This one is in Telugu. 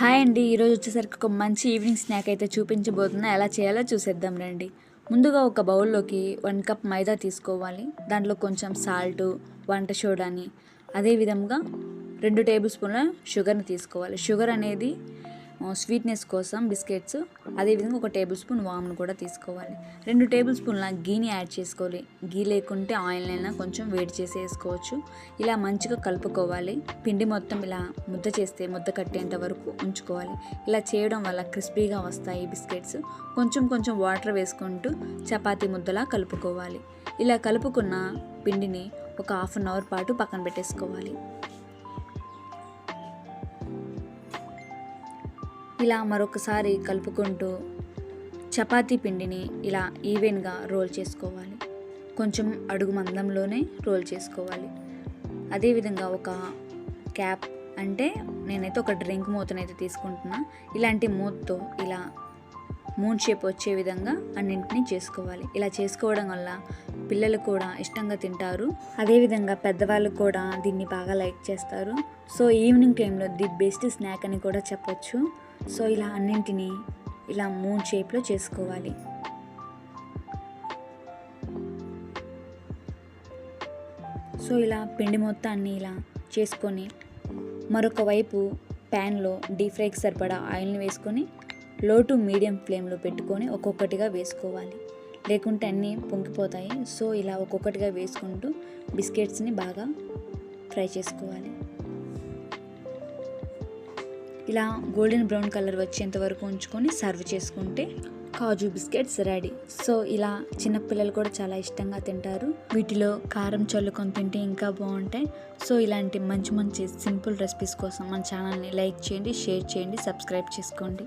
హాయ్ అండి. ఈరోజు వచ్చేసరికి ఒక మంచి ఈవినింగ్ స్నాక్ అయితే చూపించబోతున్నా. ఎలా చేయాలో చూసేద్దాం రండి. ముందుగా ఒక బౌల్లోకి 1 కప్ మైదా తీసుకోవాలి. దాంట్లో కొంచెం సాల్టు, వంట సోడాని, అదేవిధంగా 2 టేబుల్ స్పూన్ల షుగర్ని తీసుకోవాలి. షుగర్ అనేది స్వీట్నెస్ కోసం బిస్కెట్స్, అదేవిధంగా 1 టేబుల్ స్పూన్ వామ్ను కూడా తీసుకోవాలి. 2 టేబుల్ స్పూన్ల గీని యాడ్ చేసుకోవాలి. గీ లేకుంటే ఆయిల్ అయినా కొంచెం వేడి చేసి వేసుకోవచ్చు. ఇలా మంచిగా కలుపుకోవాలి. పిండి మొత్తం ఇలా ముద్ద చేస్తే ముద్ద కట్టేంత వరకు ఉంచుకోవాలి. ఇలా చేయడం వల్ల క్రిస్పీగా వస్తాయి బిస్కెట్స్. కొంచెం వాటర్ వేసుకుంటూ చపాతీ ముద్దలా కలుపుకోవాలి. ఇలా కలుపుకున్న పిండిని ఒక హాఫ్ అన్ అవర్ పాటు పక్కన పెట్టేసుకోవాలి. ఇలా మరొకసారి కలుపుకుంటూ చపాతీ పిండిని ఇలా ఈవెన్గా రోల్ చేసుకోవాలి. కొంచెం అడుగు మందంలోనే రోల్ చేసుకోవాలి. అదేవిధంగా ఒక క్యాప్ అంటే నేనైతే ఒక డ్రింక్ మూతనైతే తీసుకుంటున్నా. ఇలాంటి మూతతో ఇలా మూన్ షేప్ వచ్చే విధంగా అన్నింటినీ చేసుకోవాలి. ఇలా చేసుకోవడం వల్ల పిల్లలు కూడా ఇష్టంగా తింటారు. అదేవిధంగా పెద్దవాళ్ళు కూడా దీన్ని బాగా లైక్ చేస్తారు. సో ఈవినింగ్ టైంలో ది బెస్ట్ స్నాక్ అని కూడా చెప్పొచ్చు. సో ఇలా అన్నింటినీ ఇలా మూన్ షేప్లో చేసుకోవాలి. సో ఇలా పిండి మొత్తాన్ని ఇలా చేసుకొని మరొక వైపు ప్యాన్లో డీప్ ఫ్రైకి సరిపడా ఆయిల్ని వేసుకొని లో టు మీడియం ఫ్లేమ్లో పెట్టుకొని ఒక్కొక్కటిగా వేసుకోవాలి. లేకుంటే అన్నీ పొంగిపోతాయి. సో ఇలా ఒక్కొక్కటిగా వేసుకుంటూ బిస్కెట్స్ని బాగా ఫ్రై చేసుకోవాలి. ఇలా గోల్డెన్ బ్రౌన్ కలర్ వచ్చేంత వరకు ఉంచుకొని సర్వ్ చేసుకుంటే కాజు బిస్కెట్స్ రెడీ. సో ఇలా చిన్నపిల్లలు కూడా చాలా ఇష్టంగా తింటారు. వీటిలో కారం చల్లుకొని తింటే ఇంకా బాగుంటాయి. సో ఇలాంటి మంచి సింపుల్ రెసిపీస్ కోసం మన ఛానల్ని లైక్ చేయండి, షేర్ చేయండి, సబ్స్క్రైబ్ చేసుకోండి.